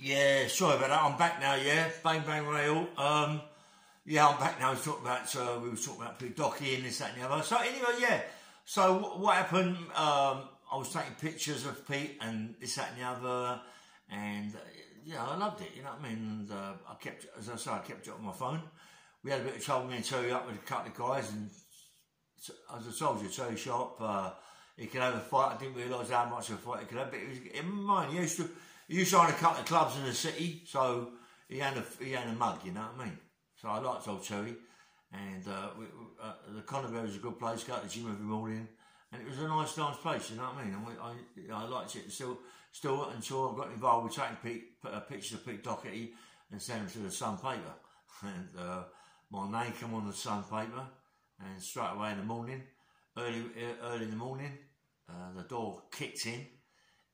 Yeah, sorry about that. I'm back now. Yeah, bang bang rail. Yeah, I'm back now. We were talking about Pete Docky and this, that, and the other. So anyway, yeah. So what happened? I was taking pictures of Pete and this, that, and the other, and yeah, I loved it. You know what I mean? And I kept, as I say, I kept it on my phone. We had a bit of trouble, me and Terry, up with a couple of guys, and as I told you, Terry Sharp, he could have a fight. I didn't realise how much of a fight he could have, but in my mind, he used to own a couple of clubs in the city, so he had a mug, you know what I mean? So I liked old Terry, and the Conabel was a good place. Go to the gym every morning, and it was a nice place, you know what I mean? And I liked it still until I got involved with taking pictures of Pete Doherty and sending them to the Sun paper, and my name came on the Sun paper, and straight away in the morning, early in the morning, the door kicked in.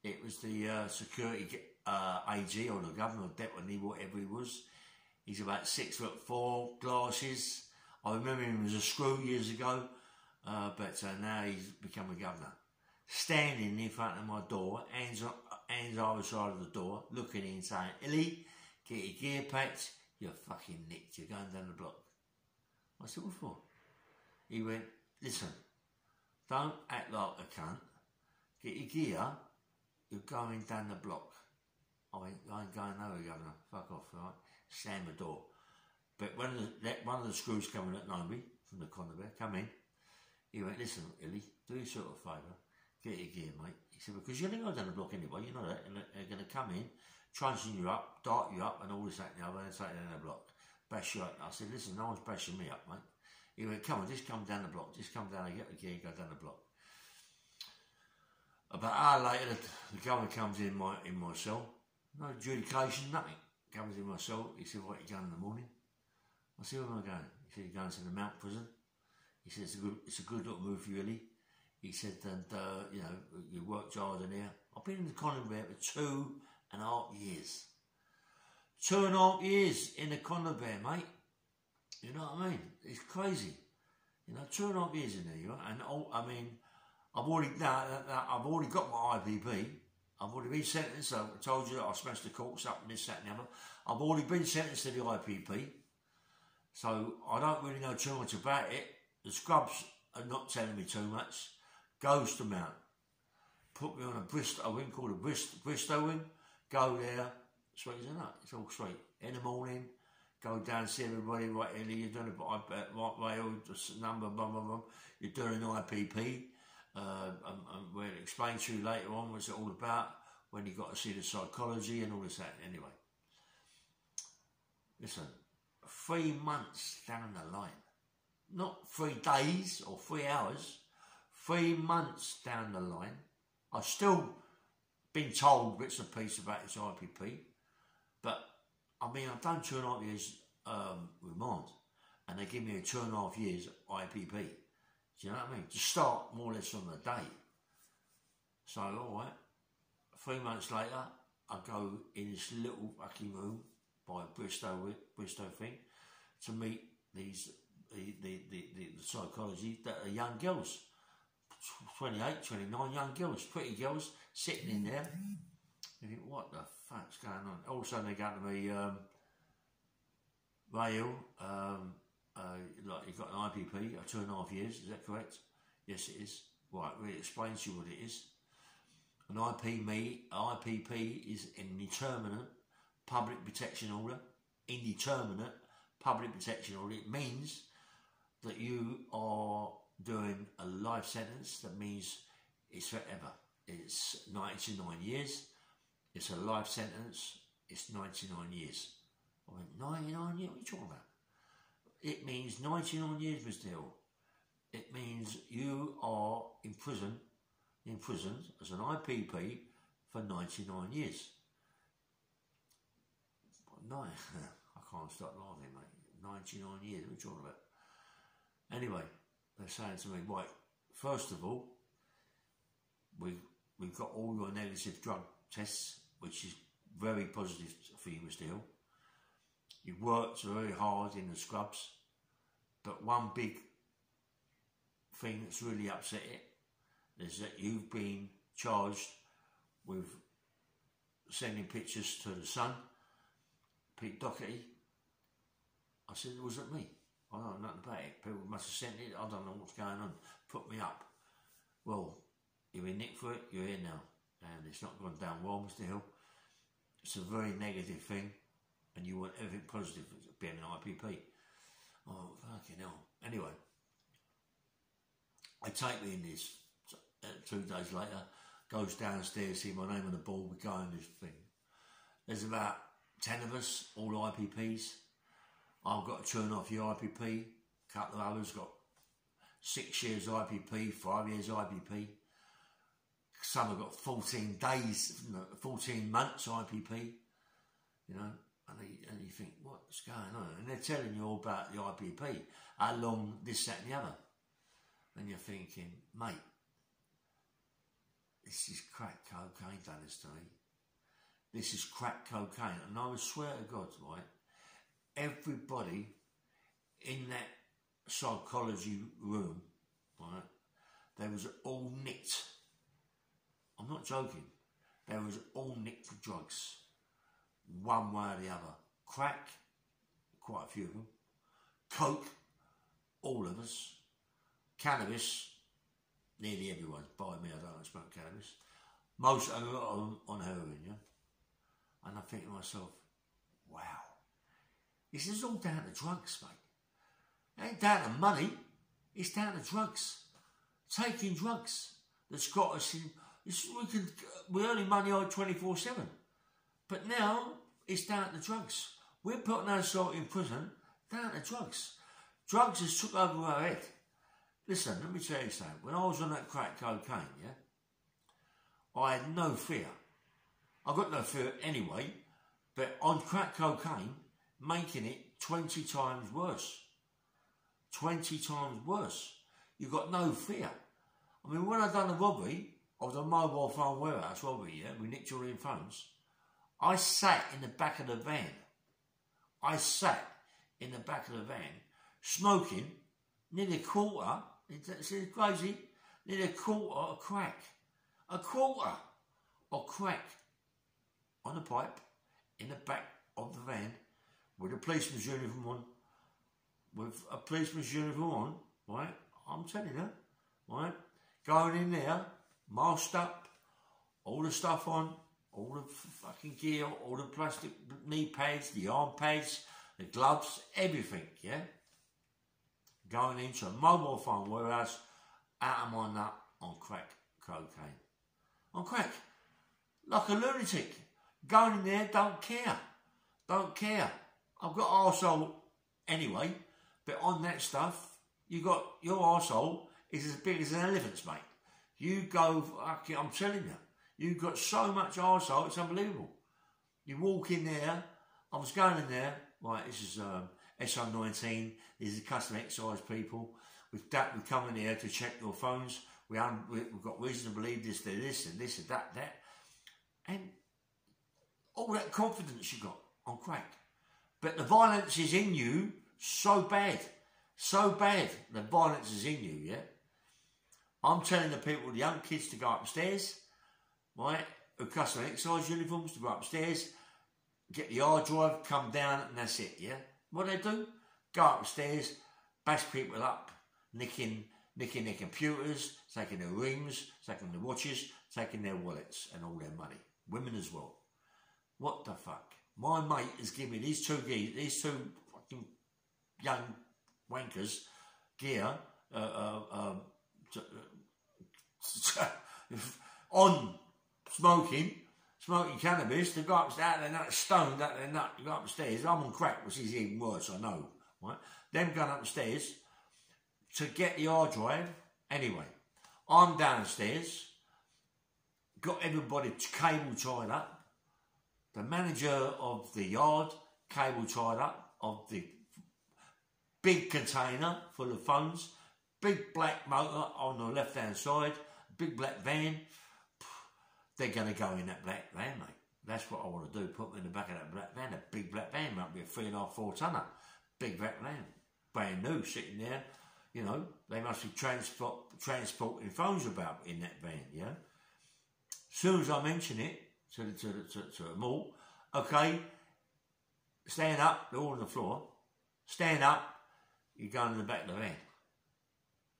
It was the security AG or the governor or deputy, whatever he was. He's about 6'4", glasses. I remember him as a screw years ago, but now he's become a governor. Standing in front of my door, hands either side of the door, looking in, saying, "Illy, get your gear packed. You're fucking nicked. You're going down the block." I said, "What for?" He went, "Listen, don't act like a cunt. Get your gear. You're going down the block." I went, "I ain't going nowhere, Governor. Fuck off, right?" Slam the door. But one of the screws coming at Nobi from the Conabel, come in. He went, "Listen, Illy, do yourself a favour. Get your gear, mate." He said, "Because you're going to go down the block anyway, you know that, and they're going to come in, truncheon you up, dart you up, and all this, that, and the other, and take you down the block. Bash you up." I said, "Listen, no one's bashing me up, mate." He went, "Come on, just come down the block. Just come down and get the gear and go down the block." About an hour later, the governor comes in my cell. No adjudication, nothing. Comes in my cell. He said, "What are you going in the morning?" I said, "Where am I going?" He said, "You're going to the Mount prison." He said, "It's a good little move for you, Illy." He said, "And you know, you worked hard in here." I've been in the Conabel for 2.5 years. 2.5 years in the Conabel, mate. You know what I mean? It's crazy. You know, 2.5 years in there, you know? And I mean, I've already got my IPP. I've already been sentenced. I told you that I smashed the courts up and this, that, and the other. I've already been sentenced to the IPP, so I don't really know too much about it. The scrubs are not telling me too much. Goes to Mount, put me on a Bristow wing called a Bristow wing. Go there, sweet as a nut. It's all sweet. In the morning, go down, see everybody. Right, Illy, you're doing right rail, number, blah blah blah. You're doing IPP. And we'll explain to you later on what's it all about when you got to see the psychology and all this that. Anyway, listen, 3 months down the line, not 3 days or 3 hours, 3 months down the line, I've still been told bits and pieces about this IPP, but I mean, I've done 2.5 years remand, and they give me a 2.5 years IPP. Do you know what I mean? To start more or less on the day. So, alright, 3 months later, I go in this little fucking room by Bristow thing to meet the psychology that are young girls. 28, 29 young girls, pretty girls, sitting in there. You think, what the fuck's going on? All of a sudden they go to me, Rail, like you've got an IPP, 2.5 years, is that correct? Yes, it is. Right, we'll explain to you what it is. An IPP is an indeterminate public protection order. Indeterminate public protection order. It means that you are doing a life sentence. That means it's forever. It's 99 years. It's a life sentence. It's 99 years. I went, 99 years? What are you talking about? It means 99 years, Mr. Hill. It means you are imprisoned as an IPP for 99 years. No, I can't stop laughing, mate. 99 years, what are you talking about? Anyway, they're saying to me, right, first of all, we've got all your negative drug tests, which is very positive for you, Mr. Hill. You've worked very hard in the scrubs, but one big thing that's really upset it is that you've been charged with sending pictures to the Sun, Pete Doherty. I said, was it me? I don't know nothing about it. People must have sent it. I don't know what's going on. Put me up. Well, you've been nicked for it. You're here now. And it's not gone down well, Mr. Hill. It's a very negative thing. And you want everything positive being an IPP. Oh, fucking hell. Anyway, I take me in this. 2 days later, goes downstairs, see my name on the board, we go on this thing. There's about 10 of us, all IPPs. I've got to turn off your IPP. A couple of others got 6 years IPP, 5 years IPP. Some have got 14 days, 14 months IPP. You know, and you think, what's going on? And they're telling you all about the IPP, how long this, that and the other. And you're thinking, mate, this is crack cocaine done this to me. This is crack cocaine. And I would swear to God, right, everybody in that psychology room, right, they was all nicked. I'm not joking. They was all nicked for drugs. One way or the other. Crack, quite a few of them. Coke, all of us. Cannabis, nearly everyone. By me, I don't smoke cannabis. Most, a lot of them on heroin, yeah? And I think to myself, wow. This is all down to drugs, mate. It ain't down to money. It's down to drugs. Taking drugs that's got us in. We're earning money on 24/7. But now it's down to drugs. We're putting ourselves in prison down to drugs. Drugs has took over our head. Listen, let me tell you something. When I was on that crack cocaine, yeah, I had no fear. I got no fear anyway, but on crack cocaine, making it 20 times worse. 20 times worse. You got no fear. I mean, when I done the robbery, I was a mobile phone warehouse robbery, yeah, we nicked all the phones. I sat in the back of the van. I sat in the back of the van, smoking nearly a quarter, it's crazy, nearly a quarter of crack. A quarter of crack on a pipe in the back of the van with a policeman's uniform on. With a policeman's uniform on, right? I'm telling you, right? Going in there, masked up, all the stuff on, all the fucking gear, all the plastic knee pads, the arm pads, the gloves, everything, yeah? Going into a mobile phone warehouse, out of my nut on crack cocaine. On crack. Like a lunatic. Going in there, don't care. Don't care. I've got arsehole anyway, but on that stuff, you got, your arsehole is as big as an elephant's, mate. You go, fucking, I'm telling you, you've got so much arsehole, it's unbelievable. You walk in there, I was going in there, right, this is SO19, these are custom excise people. With that, we come in here to check your phones. We've got reason to believe this, and this, and that. And all that confidence you got on crack. But the violence is in you so bad. So bad, the violence is in you, yeah? I'm telling the people, the young kids to go upstairs, right, who custom excise uniforms, to go upstairs, get the hard drive, come down, and that's it, yeah? What they do? Go upstairs, bash people up, nicking their computers, taking their rings, taking their watches, taking their wallets and all their money. Women as well. What the fuck? My mate has given me these two fucking young wankers gear on smoking cannabis. They go upstairs, they're not stoned, that they're not. You go upstairs. I'm on crack, which is even worse, I know. Right? Them going upstairs to get the hard drive. Anyway, I'm downstairs, got everybody cable tied up. The manager of the yard, cable tied up, of the big container full of phones, big black motor on the left-hand side, big black van. They're going to go in that black van, mate. That's what I want to do, put them in the back of that black van, a big black van, might be a 3.5, 4 tonner. Big black van, brand new, sitting there. You know, they must be transporting phones about in that van, yeah? As soon as I mention it, to the mall. Okay, stand up, they're all on the floor. Stand up, you're going in the back of the van.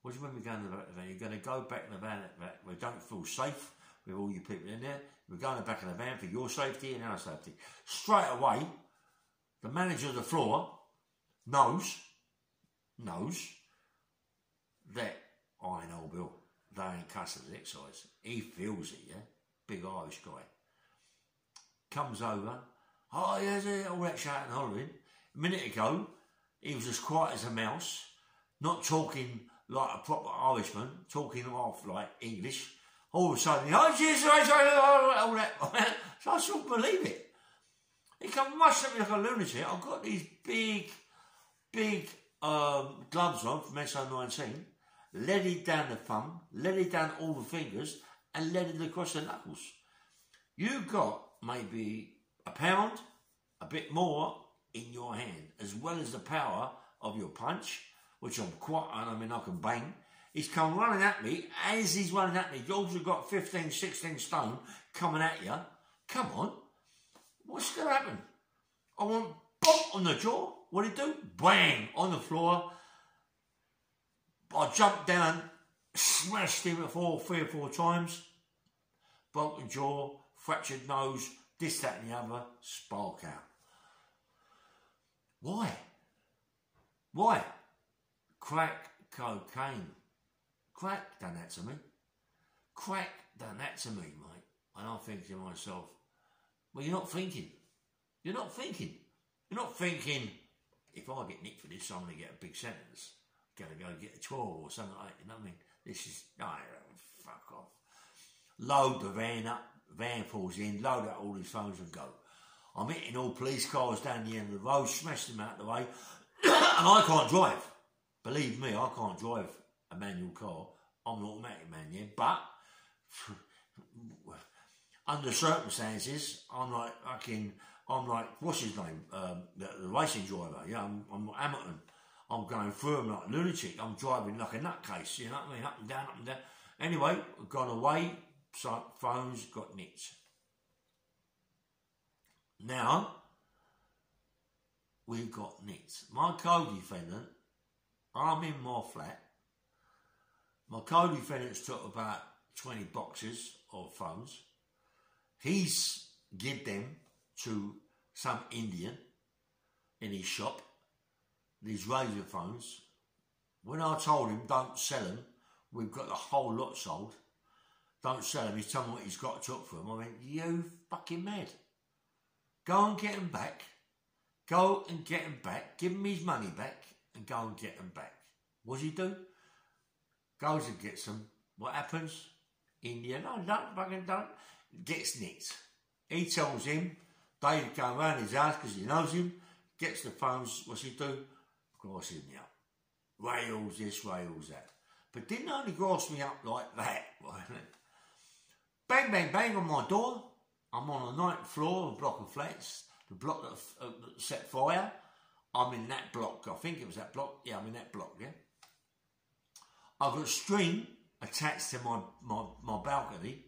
What do you mean we're going in the back of the van? You're going to go back in the van where you don't feel safe with all you people in there. We're going in the back of the van for your safety and our safety. Straight away, the manager of the floor knows that I ain't old Bill. They ain't customs excise. He feels it, yeah? Big Irish guy. Comes over. Oh, yeah, all that shouting and hollering. A minute ago, he was as quiet as a mouse, not talking like a proper Irishman, talking half like English. All of a sudden, oh, Jesus, all that. So I sort of believe it. He come rushing at me like a lunatic. I've got these big gloves on from SO19, leaded down the thumb, leaded down all the fingers, and leaded across the knuckles. You got maybe a pound, a bit more in your hand, as well as the power of your punch, which I'm quite, I mean, I can bang. He's come running at me. As he's running at me, you've also got 15, 16 stone coming at you. Come on. What's going to happen? I want bump on the jaw. What did he do? Bang! On the floor. I jumped down, smashed him three or four times. Broken jaw, fractured nose, this, that and the other. Spark out. Why? Why? Crack cocaine. Crack done that to me. Crack done that to me, mate. And I think to myself, well, you're not thinking. You're not thinking. You're not thinking, if I get nicked for this, I'm going to get a big sentence. I'm going to go get a 12 or something like that. You know what I mean? This is, no, fuck off. Load the van up. Van pulls in. Load out all these phones and go. I'm hitting all police cars down the end of the road, smashed them out of the way. And I can't drive. Believe me, I can't drive a manual car. I'm an automatic man, yeah? But under circumstances, I'm like, what's his name? The racing driver, yeah? I'm Hamilton. I'm going through him like a lunatic. I'm driving like a nutcase, you know what I mean? Up and down, up and down. Anyway, I've gone away, so phones got nicked. Now, we've got nicked. My co-defendant, I'm in my flat. My co-defendant's took about 20 boxes of phones. He's give them to some Indian in his shop, these Razor phones. When I told him don't sell them, we've got the whole lot sold. Don't sell them. He's telling me what he's got took for them. I went, you fucking mad. Go and get them back. Go and get them back. Give him his money back and go and get them back. What does he do? Goes and gets them. What happens? India, no, fucking don't. Gets nicked. He tells him, they go around his house because he knows him, gets the phones, what's he do? Grass him up. Rails this, rails that. But didn't only grass me up like that. Bang, bang, bang on my door. I'm on the 9th floor of a block of flats. The block that set fire. I'm in that block. I think it was that block. Yeah, I'm in that block, yeah. I've got string attached to my balcony.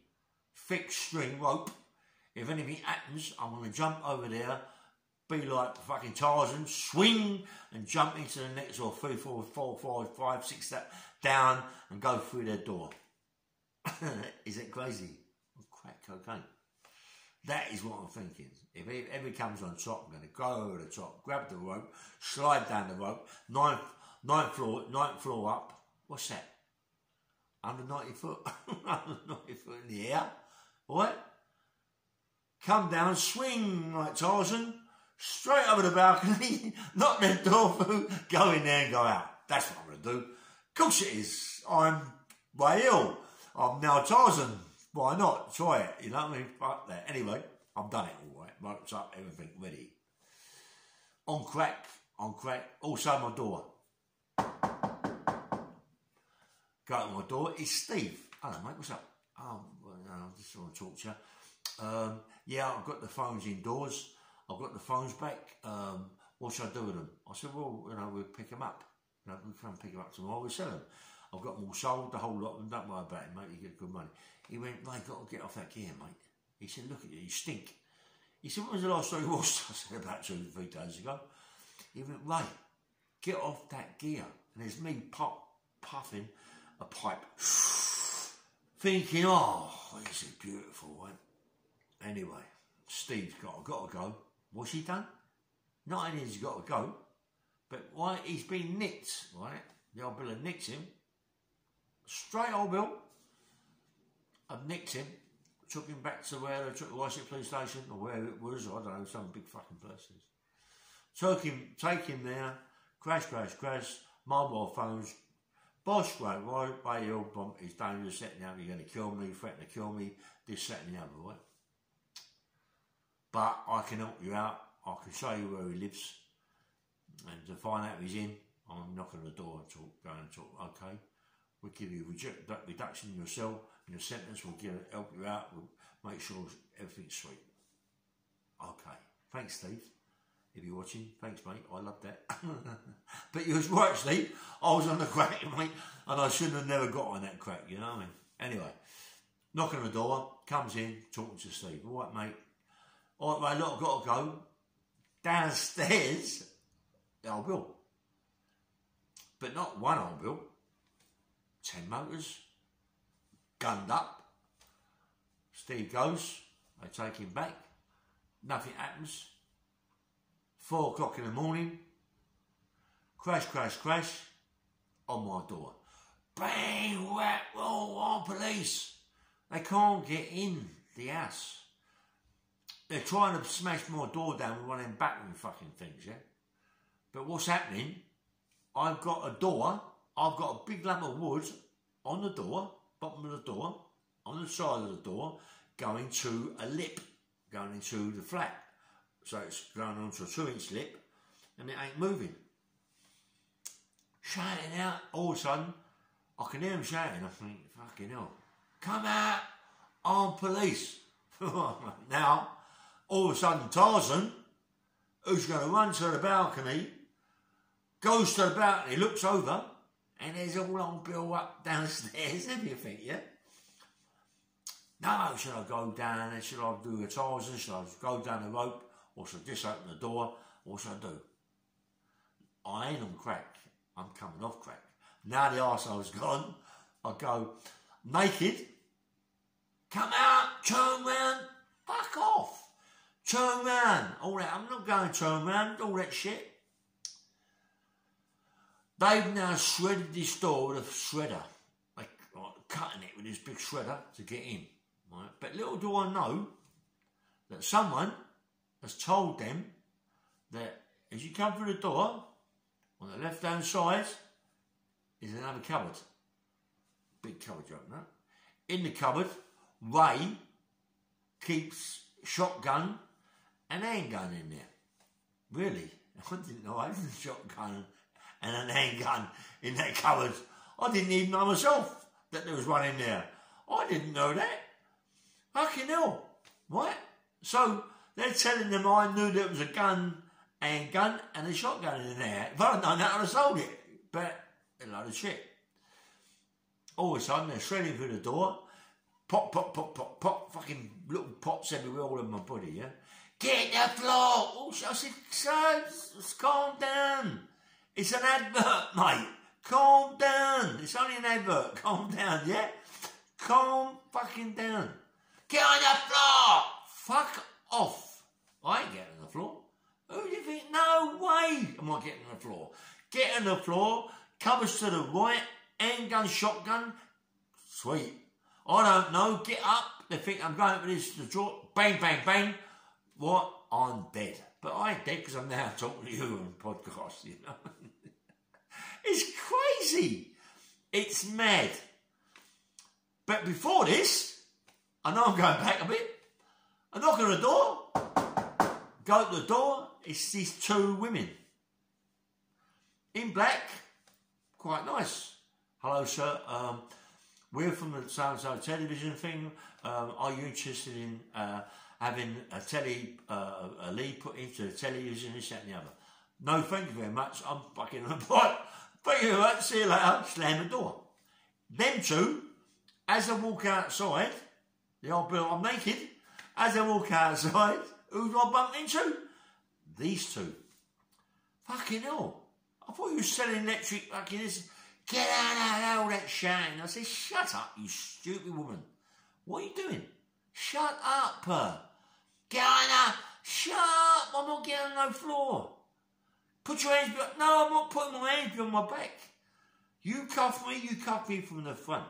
Thick string rope. If anything happens, I'm going to jump over there, be like fucking Tarzan, swing and jump into the next or 3, 4, 5, 5, 6 step down and go through their door. Is it crazy? Crack cocaine. That is what I'm thinking. If it ever comes on top, I'm going to go over the top, grab the rope, slide down the rope, 9th floor up. What's that? 190 foot? 190 foot in the air. What? Come down, swing like Tarzan, straight over the balcony, knock their door through, go in there and go out. That's what I'm going to do. Of course it is. I'm way ill. I'm now Tarzan. Why not? Try it. You know what I mean? Fuck that. Anyway, I've done it all right. Ropes up, everything ready. On crack. Also my door. Go to my door. It's Steve. Hello, mate. What's up? Oh, well, no, I just want to talk to you. Yeah, I've got the phones indoors. I've got the phones back. What should I do with them? I said, well, you know, we'll pick them up. You know, we'll come pick them up tomorrow. We'll sell them. I've got them all sold, the whole lot of them. Don't worry about it, mate. You get good money. He went, mate, got to get off that gear, mate. He said, look at you, you stink. He said, when was the last time you washed? I said, about 2 or 3 days ago. He went, Ray, get off that gear. And there's me puffing a pipe, thinking, oh, this is beautiful, right? Anyway, Steve's got to go. What's he done? Not only has he got to go, but why he's been nicked, right? The old Bill had nicked him. Straight old Bill. I've nicked him. Took him back to where they took the Wycett police station, or where it was, I don't know, some big fucking places. Take him there, crash, mobile phones, boss, right, he's dangerous, setting out, you're going to kill me, threatening to kill me, this, that and the other, right? But I can help you out, I can show you where he lives, and to find out if he's in, I'm knocking on the door and go and talk, okay, we'll give you a reduction in your cell, in your sentence, we'll help you out, we'll make sure everything's sweet. Okay, thanks Steve, if you're watching, thanks mate, I love that. But you was right Steve, I was on the crack mate, and I shouldn't have never got on that crack, you know what I mean? Anyway, knocking on the door, comes in, talking to Steve, all right mate, all right mate, look, I've got to go. Downstairs, the old Bill. But not one old Bill, 10 motors, gunned up. Steve goes, they take him back, nothing happens. 4 o'clock in the morning, crash, on my door. Bang, whack, roll, on police. They can't get in the house. They're trying to smash my door down with one of them battering fucking things, yeah? But what's happening, I've got a door, I've got a big lump of wood on the door, bottom of the door, on the side of the door, going to a lip, going into the flat. So it's going onto a 2-inch lip, and it ain't moving. Shouting out, all of a sudden, I can hear him shouting, I think, fucking hell, come out, armed police. Now, all of a sudden Tarzan, who's going to run to the balcony, goes to the balcony, looks over, and there's all old Bill up downstairs, everything, yeah? No, should I go down there? Should I do a Tarzan? Should I go down the rope? Or should I just open the door? What should I do? I ain't on crack. I'm coming off crack. Now the arsehole's gone, I go, naked, come out, turn round, fuck off. Turn round, all that. I'm not going to turn round, all that shit. They've now shredded this door with a shredder. Like cutting it with this big shredder to get in. Right? But little do I know that someone has told them that as you come through the door, on the left hand side is another cupboard. Big cupboard opener. In the cupboard, Ray keeps shotgun and handgun in there. Really? I didn't know I had a shotgun and an handgun in that cupboard. I didn't even know myself that there was one in there. I didn't know that. Fucking hell. Right? So they're telling them I knew there was a gun, handgun and a shotgun in there. If I'd known that, I'd have sold it. But a load of shit. All of a sudden, they're shredding through the door. Pop, pop, pop, pop, pop. Fucking little pops everywhere all over my body, yeah? Get the floor! Oh, I said, sir, calm down. It's an advert, mate. Calm down. It's only an advert. Calm down, yeah? Calm fucking down. Get on the floor! Fuck off. I ain't getting on the floor. Who do you think? No way am I getting on the floor. Get on the floor, covers to the right, handgun, shotgun. Sweet. I don't know. Get up. They think I'm going for this to draw. Bang, bang, bang. What? I'm dead. But I ain't dead because I'm now talking to you on podcast, you know. It's crazy. It's mad. But before this, I know I'm going back a bit. I knock on the door. Go to the door. It's these 2 women. In black. Quite nice. Hello, sir. We're from the so-and-so television thing. Are you interested in having a lead put into the television, this, that and the other? No, thank you very much. I'm fucking on the pot. Thank you very much. See you later. Slam the door. Them 2, as I walk outside, the old Bill, I'm naked, As I walk outside, who do I bump into? These two. Fucking hell. I thought you were selling electric fucking this. Get out of all that shouting. I said, shut up, you stupid woman. What are you doing? Shut up. Get on up. Shut up. I'm not getting on no floor. Put your hands behind. No, I'm not putting my hands behind my back. You cuff me from the front.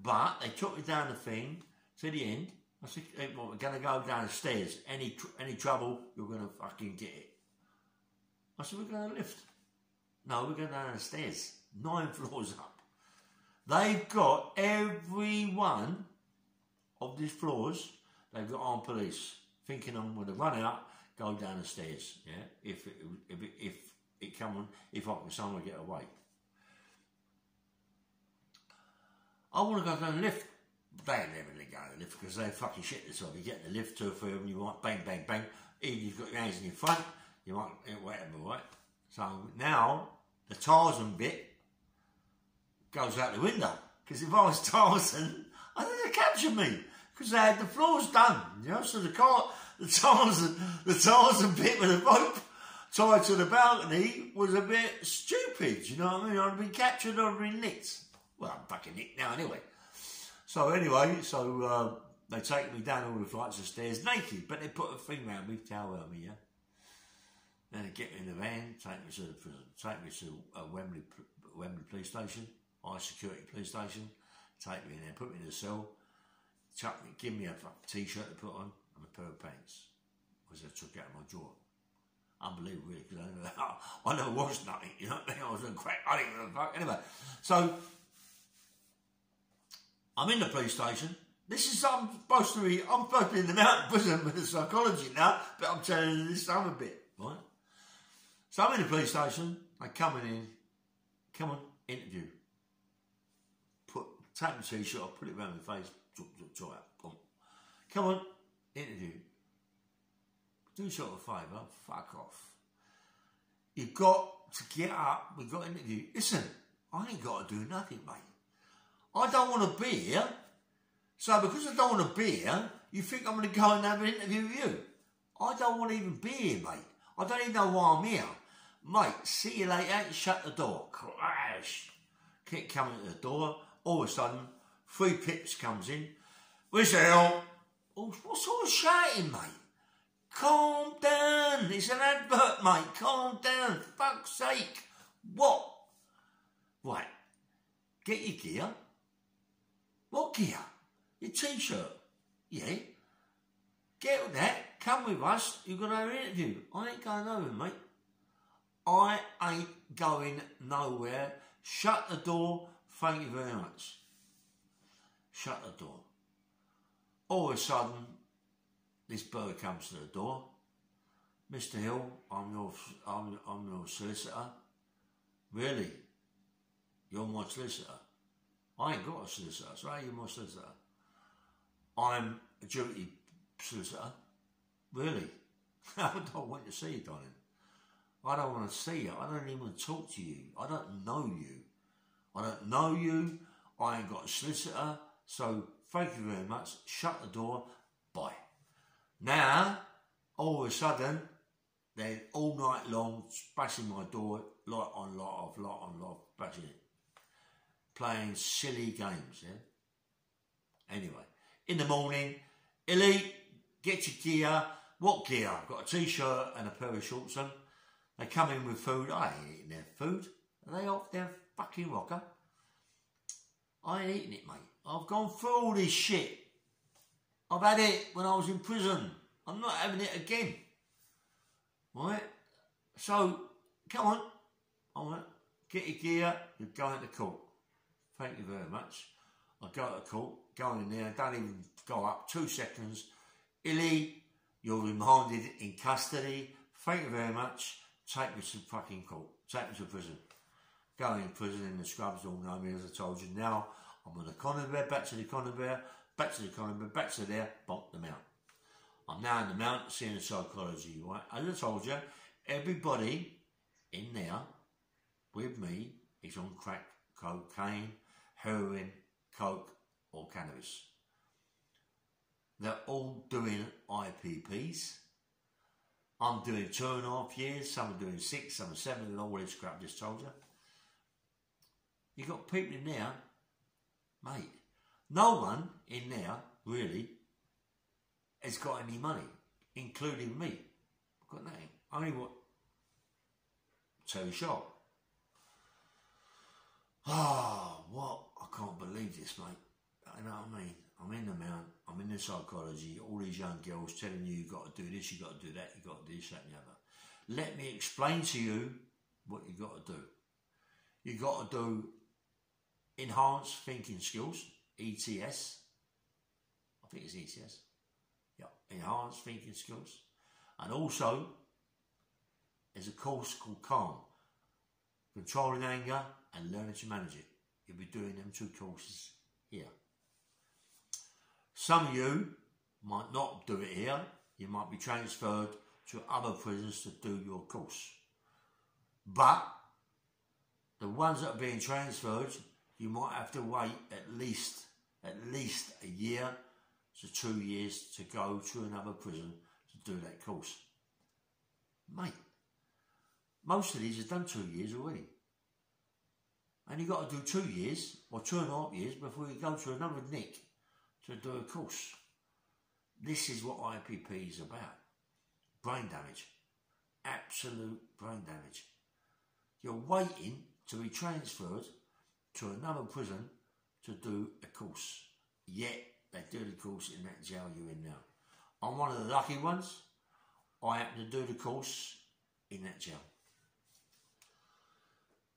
But they took me down the thing to the end. I said, hey, well, we're going to go down the stairs. Any trouble, you're going to fucking get it. I said, we're going to lift. No, we're going down the stairs. 9 floors up. They've got every one of these floors, they've got armed police. Thinking I'm going to run out, go down the stairs. Yeah, if it come on, if I can somehow get away. I want to go down the lift. They ain't never going to go to the lift because they fucking shit this off. You get in the lift 2 or 3 of them, you might bang, bang, bang. Even you've got your hands in your front, you might, whatever, right? So now, the Tarzan bit goes out the window. Because if I was Tarzan, I think they'd capture me. Because they had the floors done, you know, so the Tarzan bit with a rope tied to the balcony was a bit stupid, you know what I mean? I'd have been captured, I'd have been nicked. Well, I'm fucking nicked now anyway. So anyway, they take me down all the flights of stairs naked, but they put a thing around me, towel around me, yeah? Then they get me in the van, take me to the prison, take me to Wembley police station, high security police station, take me in there, put me in a cell, give me a t-shirt to put on and a pair of pants, which I took out of my drawer. Unbelievable, really, because I never washed nothing, you know what I mean? I was on crack, I didn't give a fuck. Anyway, so I'm in the police station. This is I'm supposed to be in the mountain prison with the psychology now, but I'm telling you this other bit, right? So I'm in the police station, they come on, interview. Take my t-shirt, I'll put it around my face, try out. Come on, interview. Do yourself a favour, fuck off. You've got to get up, we've got to interview. Listen, I ain't got to do nothing, mate. I don't want a beer, so because I don't want a beer, you think I'm going to go and have an interview with you. I don't want to even be here, mate. I don't even know why I'm here. Mate, see you later, shut the door. Crash. Keep coming to the door. All of a sudden, 3 pips comes in. Where's the hell? Oh, what sort of shouting, mate? Calm down. It's an advert, mate. Calm down. Fuck's sake. What? Right. Get your gear. What gear? Your t-shirt. Yeah. Get that. Come with us. You're going to have an interview. I ain't going nowhere, mate. I ain't going nowhere. Shut the door. Thank you very much. Shut the door. All of a sudden, this bird comes to the door. Mr. Hill, I'm your solicitor. Really? You're my solicitor? I ain't got a solicitor, so how are you my solicitor? I'm a duty solicitor. Really? I don't want to see you, darling. I don't want to see you. I don't even want to talk to you. I don't know you. I don't know you. I ain't got a solicitor. So thank you very much. Shut the door. Bye. Now, all of a sudden, they're all night long bashing my door, light on, light off, light on, light off, bashing it. Playing silly games, yeah? Anyway, in the morning, Elite, get your gear. What gear? I've got a t-shirt and a pair of shorts on. They come in with food. I ain't eating their food. Are they off their fucking rocker? I ain't eating it, mate. I've gone through all this shit. I've had it when I was in prison. I'm not having it again. Right? So, come on. All right. Get your gear. You're going to court. Thank you very much. I go to court. Go in there. Don't even go up. 2 seconds. Illy, you're remanded in custody. Thank you very much. Take me to fucking court. Take me to prison. Go in prison in the scrubs, all know me, as I told you. Now, I'm on the Connemara, back to the Connemara, back to the Connemara, back to there, bump the mount. I'm now in the mount, seeing psychology, right? As I told you, everybody in there with me is on crack, cocaine, heroin, coke, or cannabis. they're all doing IPPs. I'm doing 2.5 years, some are doing 6, some are 7, and all this crap I just told you. You got people in there, mate. No one in there, really, has got any money, including me. I've got nothing. Only what? Terry Sharp. Ah, what? I can't believe this, mate. You know what I mean? I'm in the mount, I'm in the psychology, all these young girls telling you you've got to do this, you've got to do that, you've got to do this, that and the other. Let me explain to you what you've got to do. You've got to do enhanced thinking skills, ETS. I think it's ETS. Yeah, enhanced thinking skills. And also, there's a course called Calm, controlling anger and learning to manage it. You'll be doing them 2 courses here. Some of you might not do it here. You might be transferred to other prisons to do your course. But the ones that are being transferred, you might have to wait at least a year to 2 years to go to another prison to do that course. Mate, most of these have done 2 years already. And you've got to do 2 years or 2.5 years before you go to another nick to do a course. This is what IPP is about. Brain damage. Absolute brain damage. You're waiting to be transferred to another prison to do a course. Yet they do the course in that jail you're in now. I'm one of the lucky ones. I happen to do the course in that jail.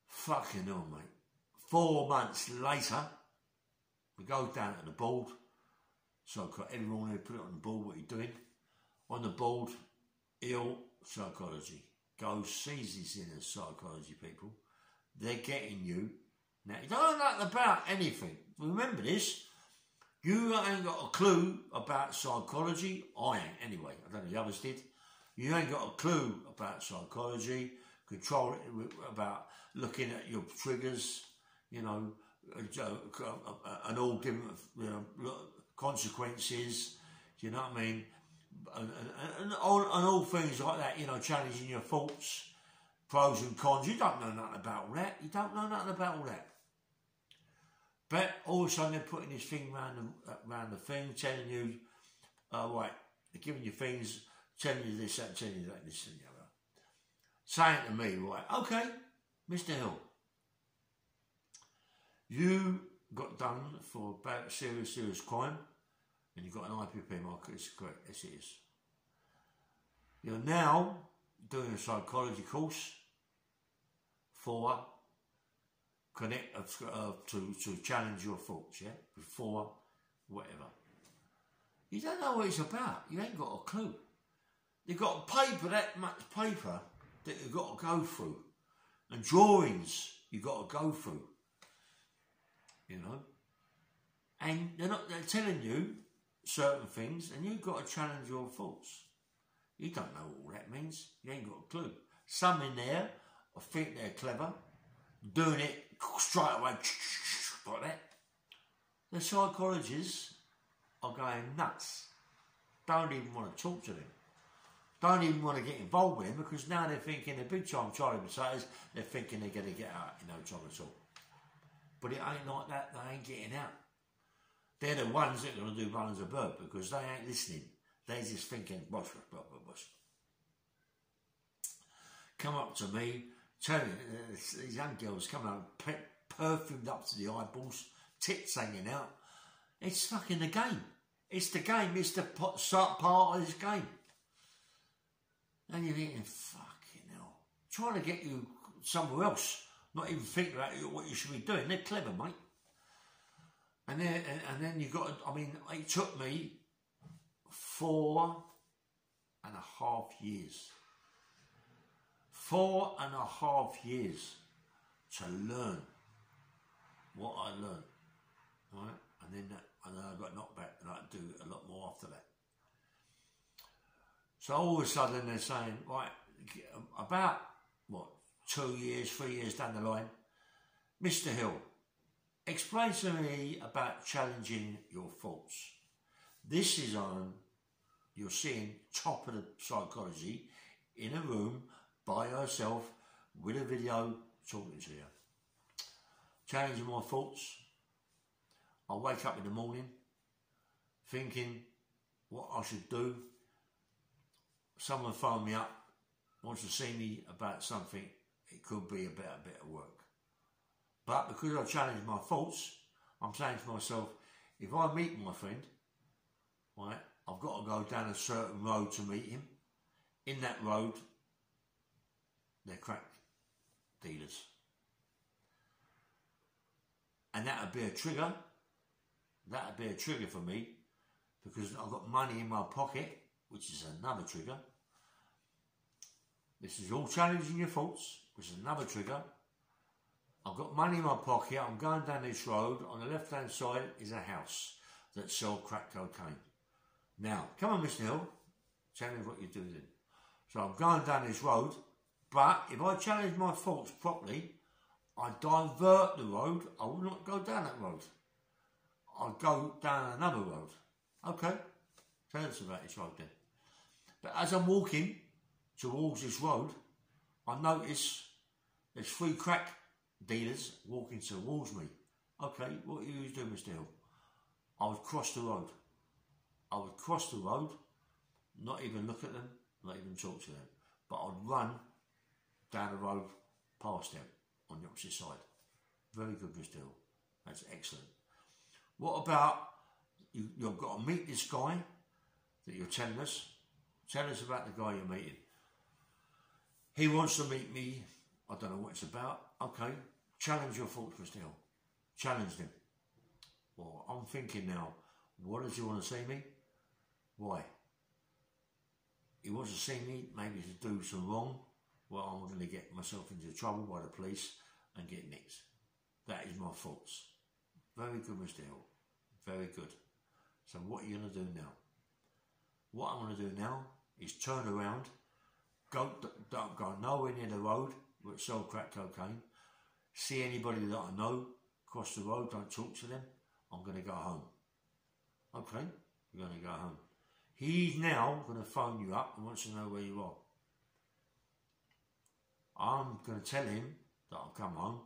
Fucking hell, mate. 4 months later, we go down to the board. So I've got everyone who put it on the board, what you're doing. On the board, ill psychology. Go sees these inner psychology people. They're getting you. Now, you don't know nothing about anything. Remember this. You ain't got a clue about psychology. I ain't, anyway. I don't know if the others did. You ain't got a clue about psychology, control it, about looking at your triggers, you know, and all different, you know, consequences, do you know what I mean? And all things like that, you know, challenging your thoughts, pros and cons. You don't know nothing about all that. You don't know nothing about all that. But all of a sudden they're putting this thing around the thing, telling you, right, they're giving you things, telling you this, that, telling you that, this and the other. Saying to me, right, okay, Mr. Hill, you got done for about serious crime, and you got an IPP marker. It's correct, yes it is. You're now doing a psychology course for to challenge your thoughts, yeah, before whatever. You don't know what it's about. You ain't got a clue. You've got paper, that much paper that you've got to go through, and drawings you've got to go through. You know, and they're telling you certain things, and you've got to challenge your thoughts. You don't know what all that means. You ain't got a clue. Some in there, I think they're clever, doing it straight away like that. The psychologists are going nuts. Don't even want to talk to them. Don't even want to get involved with them, because now they're thinking they're big time Charlie Potatoes. They're thinking they're going to get out in no time at all. But it ain't like that. They ain't getting out. They're the ones that are going to do run as a bird, because they ain't listening. They're just thinking, bosh. Come up to me, tell me, these young girls coming up, perfumed up to the eyeballs, tits hanging out. It's fucking the game. It's the game. It's the part of this game. And you're thinking, fucking hell. Trying to get you somewhere else. Not even thinking about what you should be doing. They're clever, mate. And then you've got to, I mean, it took me 4.5 years. 4.5 years to learn what I learned. Right? And then I got knocked back, and I had to do a lot more after that. So all of a sudden they're saying, right, about, 2 years, 3 years down the line, Mr. Hill, explain to me about challenging your thoughts. This is on, you're seeing top of the psychology in a room by herself with a video talking to you. Challenging my thoughts. I wake up in the morning thinking what I should do. Someone phoned me up, wants to see me about something. It could be about a bit of work. But because I challenge my thoughts, I'm saying to myself, if I meet my friend, right, I've got to go down a certain road to meet him. In that road, they're crack dealers. And that would be a trigger. That would be a trigger for me because I've got money in my pocket, which is another trigger. This is all challenging your thoughts, which is another trigger. I've got money in my pocket, I'm going down this road. On the left hand side is a house that sells crack cocaine. Now, come on, Mr. Hill, tell me what you're doing. So I'm going down this road, but if I challenge my thoughts properly, I divert the road. I will not go down that road. I'll go down another road. Okay, tell us about this road then. But as I'm walking towards this road, I notice there's 3 crack dealers walking towards me. Okay, what are you doing, Mr. Hill? I would cross the road. I would cross the road, not even look at them, not even talk to them. But I'd run down the road past them on the opposite side. Very good, Mr. Hill. That's excellent. What about, you've got to meet this guy that you're telling us. Tell us about the guy you're meeting. He wants to meet me. I don't know what it's about. Okay, challenge your thoughts, Mr. Hill. Challenge them. Well, I'm thinking now, what does he want to see me? Why? He wants to see me maybe to do some wrong. Well, I'm going to get myself into trouble by the police and get nicked. That is my thoughts. Very good, Mr. Hill. Very good. So what are you going to do now? What I'm going to do now is turn around, don't go nowhere near the road where it sells crack cocaine. See anybody that I know, cross the road, don't talk to them. I'm going to go home. Okay, you're going to go home. He's now going to phone you up and wants to know where you are. I'm going to tell him that I've come home.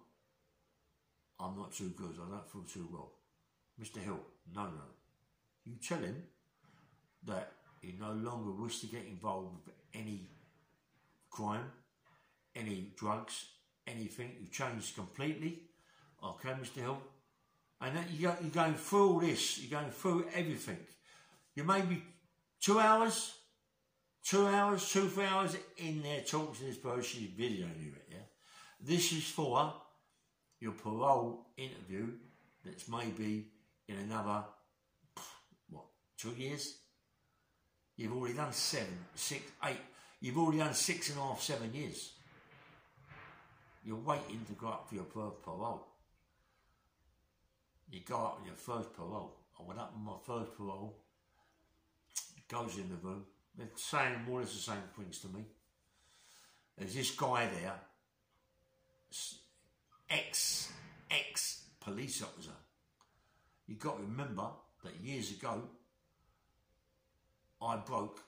I'm not too good, I don't feel too well. Mr. Hill, no. You tell him that you no longer wish to get involved with any crime, any drugs, anything. You've changed completely. Okay, Mr. Hill? And then you're going through all this, you're going through everything. You may be 2 hours, 3 hours in there talking to this person, she's videoing you, yeah? This is for your parole interview that's maybe in another, 2 years? You've already done 7, 6, 8. You've already done 6.5, 7 years. You're waiting to go up for your first parole. You go up on your first parole. I went up on my first parole. Goes in the room. They're saying more or less the same things to me. There's this guy there, ex police officer. You've got to remember that years ago, I broke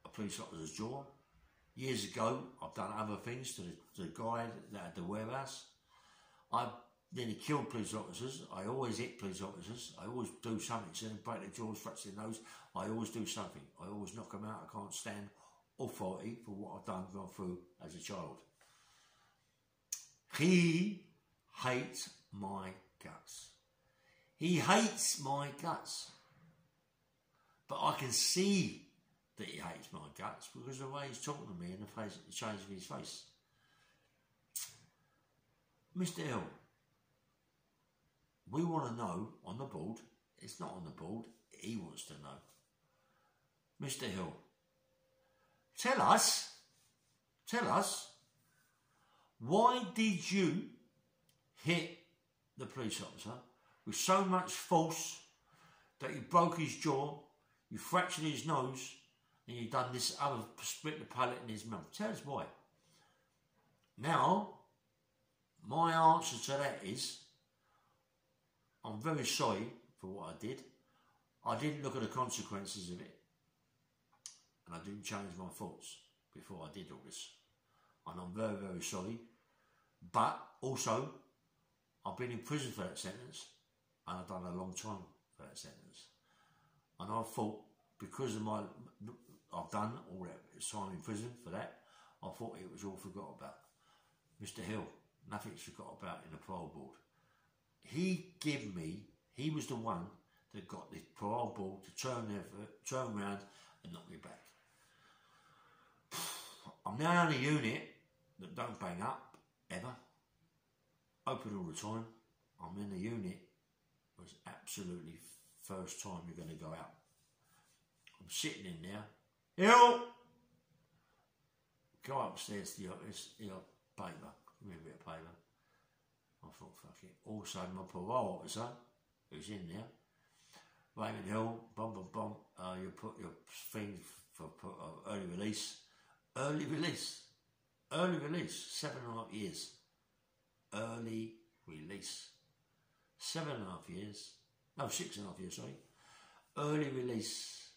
a police officer's jaw. Years ago, I've done other things to the guy that had the warehouse. I nearly killed police officers. I always hit police officers. I always do something to them, break their jaws, fracture their nose. I always do something. I always knock them out. I can't stand authority for what I've done, gone through as a child. He hates my guts. He hates my guts. But I can see that he hates my guts because of the way he's talking to me and the change of his face. Mr. Hill, we want to know on the board. It's not on the board. He wants to know. Mr. Hill, tell us, why did you hit the police officer with so much force that you broke his jaw, you fractured his nose, and you done this other, split the palate in his mouth? Tell us why. Now, my answer to that is, I'm very sorry for what I did. I didn't look at the consequences of it, and I didn't change my thoughts before I did all this. And I'm very, very sorry. But also, I've been in prison for that sentence, and I've done a long time for that sentence. And I thought, because of I've done all that time in prison for that, I thought it was all forgot about. Mr. Hill, nothing's forgot about in the parole board. He was the one that got the parole board to turn around and knock me back. I'm now in a unit that don't bang up, ever. Open all the time. I'm in a unit. It was absolutely first time you're going to go out. I'm sitting in there. Hill! Go upstairs to your paper. Give me a bit of paper. I thought, fuck it. All of a sudden, my parole officer, who's in there, Raymond Hill, you put your thing for early release. Early release. 7.5 years. Early release. 7.5 years. No, 6.5 years, sorry. Early release.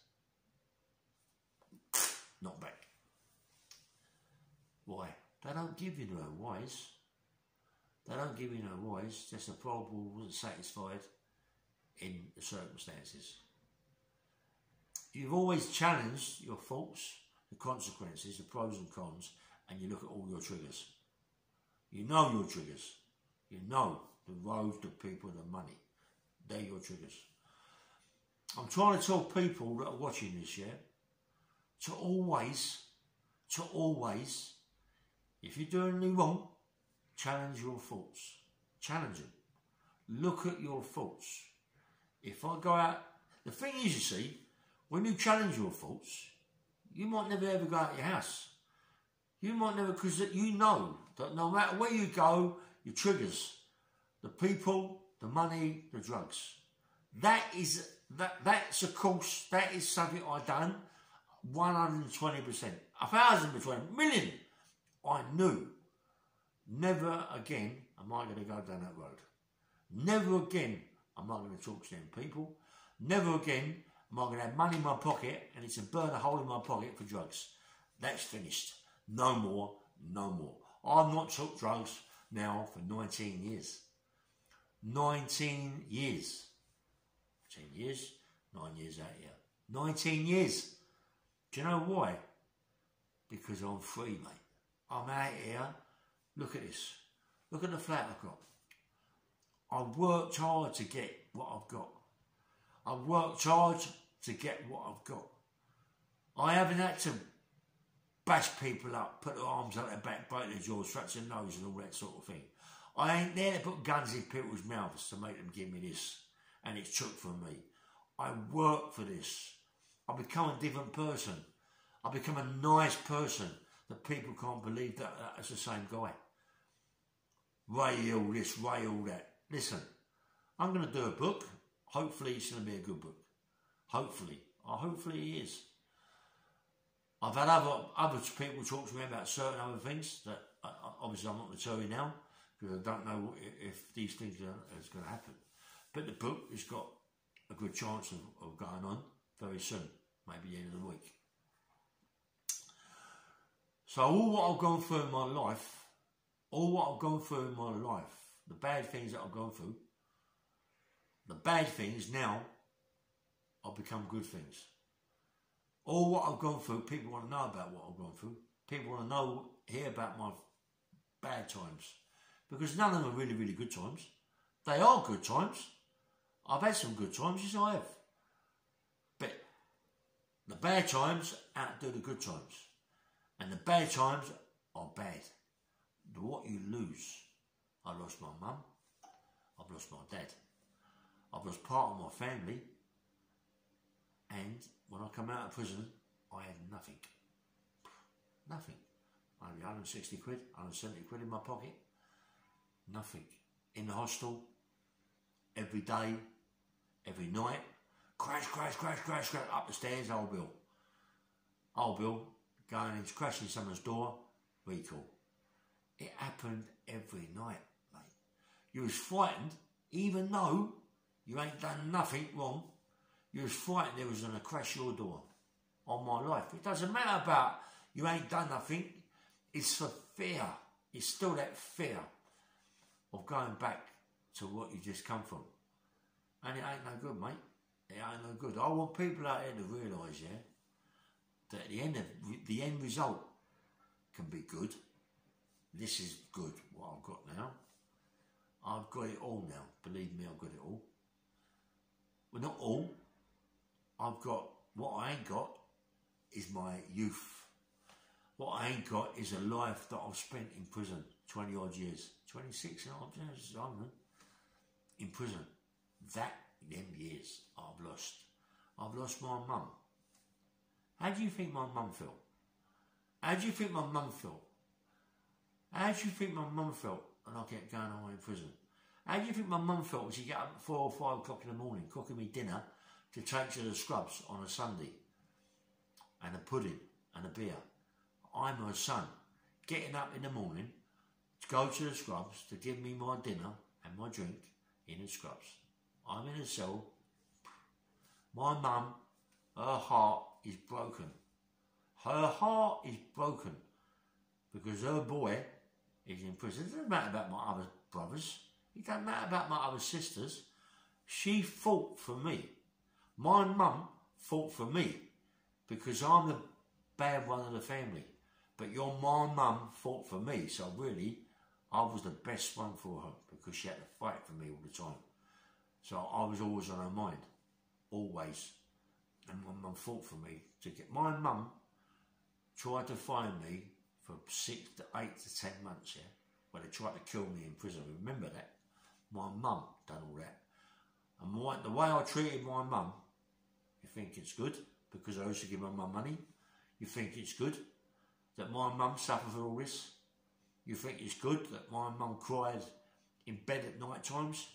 Not back. Why? They don't give you no whys. They don't give you no whys. Just the parole board wasn't satisfied in the circumstances. You've always challenged your faults, the consequences, the pros and cons, and you look at all your triggers. You know your triggers. You know the road, the people, the money. They're your triggers. I'm trying to tell people that are watching this, yeah, to always, if you're doing anything wrong, challenge your faults. Challenge them. Look at your faults. If I go out, the thing is, you see, when you challenge your faults, you might never ever go out of your house. You might never, because you know that no matter where you go, your triggers, the people, the money, the drugs. That's a course, that is something I've done 120%, 1,000%, million. I knew never again am I going to go down that road. Never again am I going to talk to them people. Never again am I going to have money in my pocket and it's a burn a hole in my pocket for drugs. That's finished. No more, no more. I've not took drugs now for 19 years. 19 years. 10 years, 9 years out here. 19 years. Do you know why? Because I'm free, mate. I'm out here. Look at this. Look at the flat I've got. I've worked hard to get what I've got. I've worked hard to get what I've got. I haven't had to bash people up, put their arms out their back, break their jaws, scratch their nose and all that sort of thing. I ain't there to put guns in people's mouths to make them give me this. And it's took from me. I work for this. I become a different person. I become a nice person that people can't believe that that's the same guy. Ray Hill this, Ray all that. Listen, I'm going to do a book. Hopefully it's going to be a good book. Hopefully. Hopefully it is. I've had other people talk to me about certain other things that obviously I'm not going to tell you now because I don't know if these things are going to happen. But the book has got a good chance of going on very soon, maybe the end of the week. So all what I've gone through in my life, the bad things that I've gone through, the bad things now have become good things. All what I've gone through, people want to know about what I've gone through. People want to hear about my bad times. Because none of them are really, really good times. They are good times. I've had some good times, yes I have. But the bad times outdo the good times. And the bad times are bad. But what you lose, I lost my mum, I've lost my dad, I've lost part of my family, and when I come out of prison, I had nothing. Nothing. Only 160 quid, 170 quid in my pocket. Nothing. In the hostel, every day, every night, crash, up the stairs, old Bill, going and crashing someone's door, recall. It happened every night, mate. You was frightened, even though you ain't done nothing wrong. You was frightened they was going to crash your door on my life. It doesn't matter about you ain't done nothing. It's for fear. It's still that fear of going back to what you just come from. And it ain't no good, mate. It ain't no good. I want people out there to realise, yeah, that the end result can be good. This is good, what I've got now. I've got it all now. Believe me, I've got it all. Well, not all. I've got, what I ain't got is my youth. What I ain't got is a life that I've spent in prison, 20 odd years. 26 and a half years, in prison. Them years I've lost. I've lost my mum. How do you think my mum felt? How do you think my mum felt? How do you think my mum felt when I kept going away in prison? How do you think my mum felt when she got up at 4 or 5 o'clock in the morning cooking me dinner to take to the scrubs on a Sunday? And a pudding and a beer. I'm her son, getting up in the morning to go to the scrubs to give me my dinner and my drink in the scrubs. I'm in a cell. My mum, her heart is broken. Her heart is broken because her boy is in prison. It doesn't matter about my other brothers. It doesn't matter about my other sisters. She fought for me. My mum fought for me because I'm the bad one of the family. But my mum fought for me. So really, I was the best one for her because she had to fight for me all the time. So I was always on her mind. Always. And my mum fought for me to get... My mum tried to find me for 6 to 8 to 10 months, yeah? When they tried to kill me in prison. Remember that? My mum done all that. And the way I treated my mum, you think it's good because I used to give my mum money? You think it's good that my mum suffered for all this? You think it's good that my mum cried in bed at night times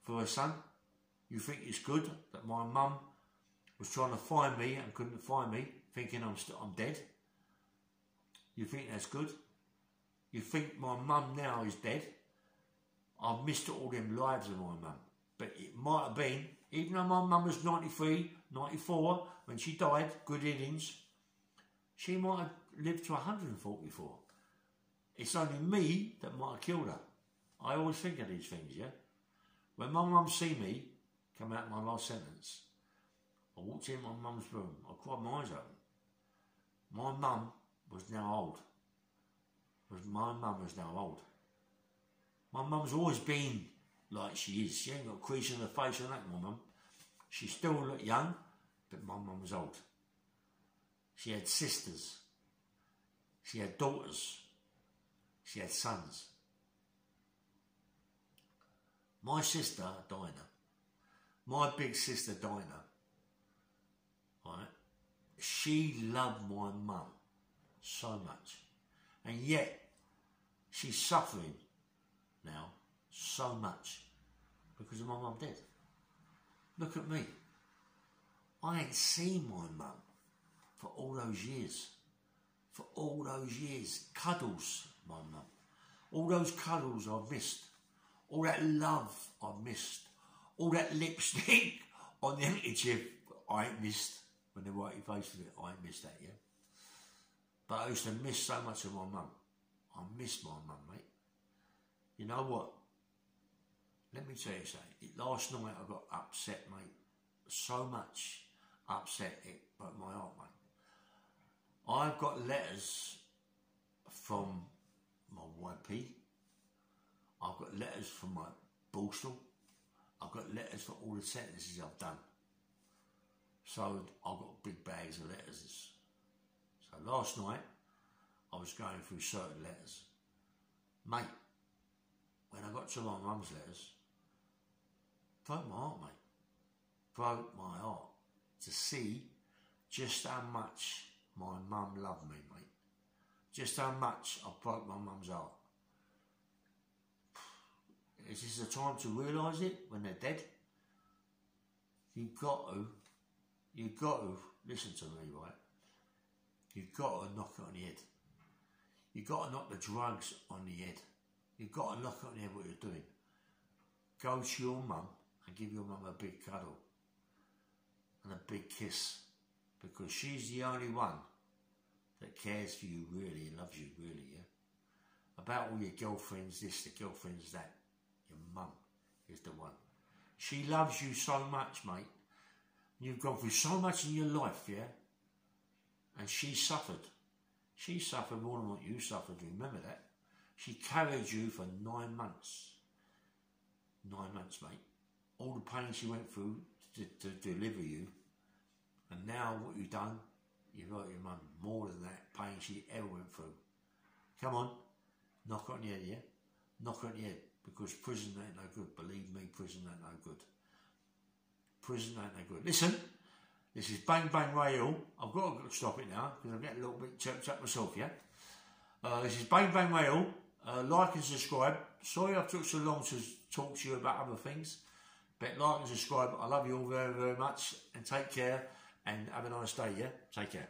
for her son? You think it's good that my mum was trying to find me and couldn't find me, thinking I'm dead? You think that's good? You think my mum now is dead? I've missed all them lives of my mum. But it might have been, even though my mum was 93, 94, when she died, good innings, she might have lived to 144. It's only me that might have killed her. I always think of these things, yeah? When my mum see me come out of my last sentence, I walked in my mum's room, I cried my eyes open. My mum was now old. My mum was now old. My mum's always been like she is. She ain't got a crease in her face or nothing, my mum. She still looked young, but my mum was old. She had sisters. She had daughters. She had sons. My sister, Dinah, my big sister Dinah, right, she loved my mum so much. And yet, she's suffering now so much because of my mum dead. Look at me. I ain't seen my mum for all those years. For all those years. Cuddles, my mum. All those cuddles I've missed. All that love I've missed. All that lipstick on the handkerchief I ain't missed. When they write your face with it, I ain't missed that, yeah? But I used to miss so much of my mum. I miss my mum, mate. You know what? Let me tell you something. Last night I got upset, mate. So much upset it broke my heart, mate. I've got letters from my YP. I've got letters from my Borstal. I've got letters for all the sentences I've done. So I've got big bags of letters. So last night I was going through certain letters. Mate, when I got to my mum's letters, broke my heart, mate. Broke my heart to see just how much my mum loved me, mate. Just how much I broke my mum's heart. Is this the time to realise it when they're dead? You've got to, listen to me, right? You've got to knock it on the head. You've got to knock the drugs on the head. You've got to knock it on the head what you're doing. Go to your mum and give your mum a big cuddle. and a big kiss, because she's the only one that cares for you really and loves you really, yeah? About all your girlfriends this, the girlfriends that, your mum is the one. She loves you so much, mate. You've gone through so much in your life, yeah? And she suffered. She suffered more than what you suffered, remember that? She carried you for 9 months. 9 months, mate. All the pain she went through to deliver you. And now what you've done, you've got your mum more than that pain she ever went through. Come on, knock on your head, yeah? Knock on your head, because prison ain't no good. Believe me, prison ain't no good. Prison ain't no good. Listen, this is Bang Bang Ray Hill. I've got to stop it now, because I'm getting a little bit choked up myself, yeah? This is Bang Bang Ray Hill. Like and subscribe. Sorry I took so long to talk to you about other things, but like and subscribe. I love you all very, very much, and take care, and have a nice day, yeah? Take care.